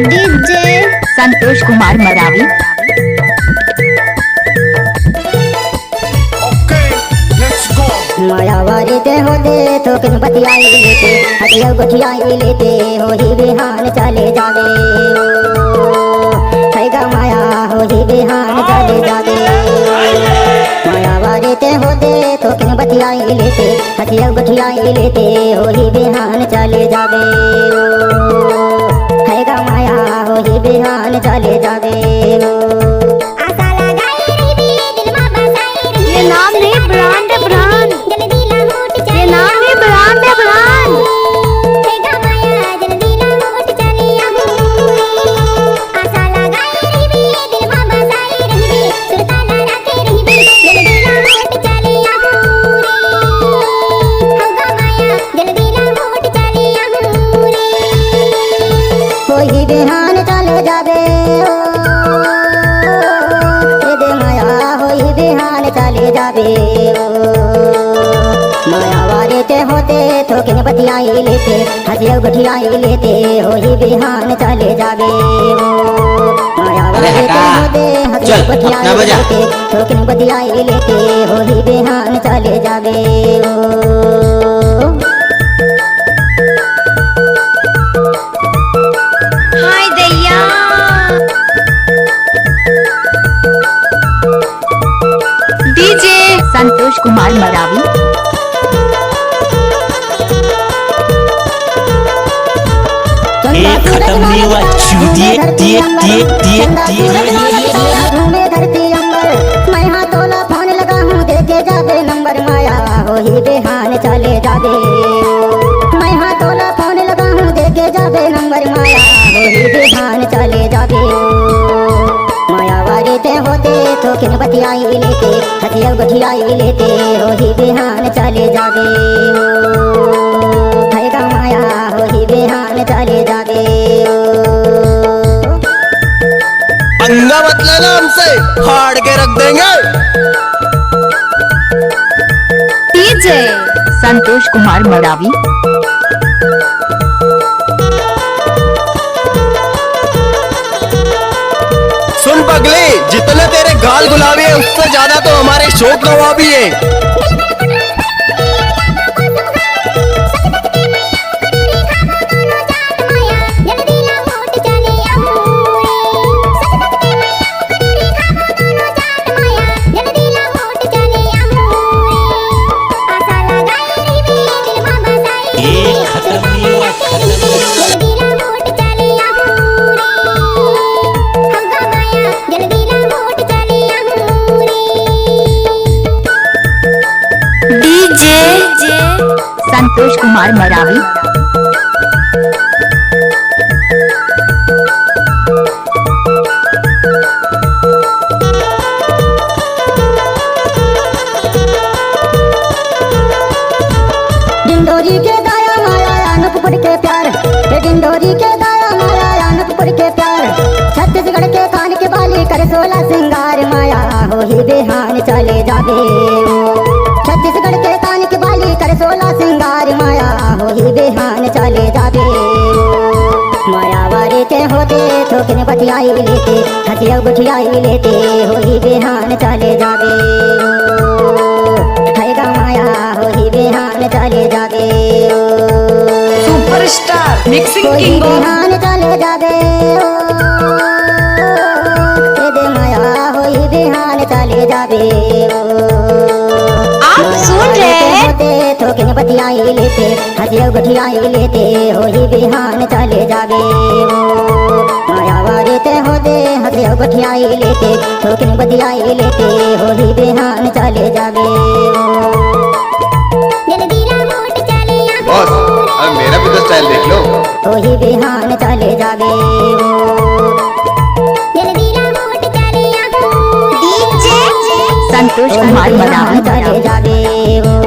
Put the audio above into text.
DJ Santosh Kumar Maravi. मायावारी ते होते तो किन बतियाई लेते हटिया गुठियाई लेते हो ही बिहान चले जावे हैगा माया हो ही बिहान चले जावे। मायावारी ते होते तो किन बतियाई लेते हटिया गुठियाई लेते हो ही बिहान चले जावे हैगा माया हो ही बिहान चले जावे। ये नाम नहीं ब्रांड है ब्रांड, ये नाम है ब्रांड है ब्रांड। कोई बिहान चले जावे माया होई बिहान चले जावे। माया वाले ते होते तो किन बतियाई लेते हंसिया गुठियाई लेते हो ही बिहान चले जावे। माया वाले ते होते हंसिया गुठियाई लेते तो किन बतियाई लेते हो ही बिहान चले जावे। हाय दैया डीजे संतोष कुमार मरावी। खत्म नहीं हुआ चूतिए घूमे धरती अंबर मैं हाँ तोला फोन लगा हूँ देखे जावे नंबर माया हो ही बिहान चले जावे। मैं हाँ तोला फोन लगा हूँ देखे जावे नंबर माया हो ही बिहान चले जावे। माया वाले ते होते तो किन बतियाई लेते हथिया गुठियाई लेते हो ही बिहान चले जावे हैगा माया हो ही बिहान चले जावे। पंगा मत लेना हमसे, फाड़ के रख देंगे। डीजे संतोष कुमार मरावी। सुन पगले, जितने तेरे गाल गुलाबी है उससे ज्यादा तो हमारे शोक नवाबी है। डीजे संतोष कुमार मरावी। डिंडोरी के गाया माया अनूपपुर के प्यार, डिंडोरी के गाया माया अनूपपुर के प्यार। छत्तीसगढ़ के कान के बाली कर 16 सिंगार माया हो ही बिहान चले जावे। छत्तीसगढ़ के कान के बाली कर 16 सिंगार माया हो ही बिहान चले जावे। माया वाले ते होते तो किन बतियाई लेते हंसिया गुठियाई लेते हो ही बिहान चले जावे हैगा माया हो ही बिहान चले जावे। सुपरस्टार मिक्सिंग कोई किंग ऑफ बिहान चले जावे दे माया हो ही बिहान चले जावे। आप सुन रहे हैं तो किन बतियाई लेते हंसिया गुठियाई लेते हो ही बिहान चले जावे। माया वाले ते होते हंसिया गुठियाई लेते तो किन बतियाई लेते हो ही बिहान चले जावे। बॉस, अब मेरा भी तो स्टाइल देख लो। हो ही बिहान चले जावे। डीजे संतोष कुमार मरावी। चले जावे।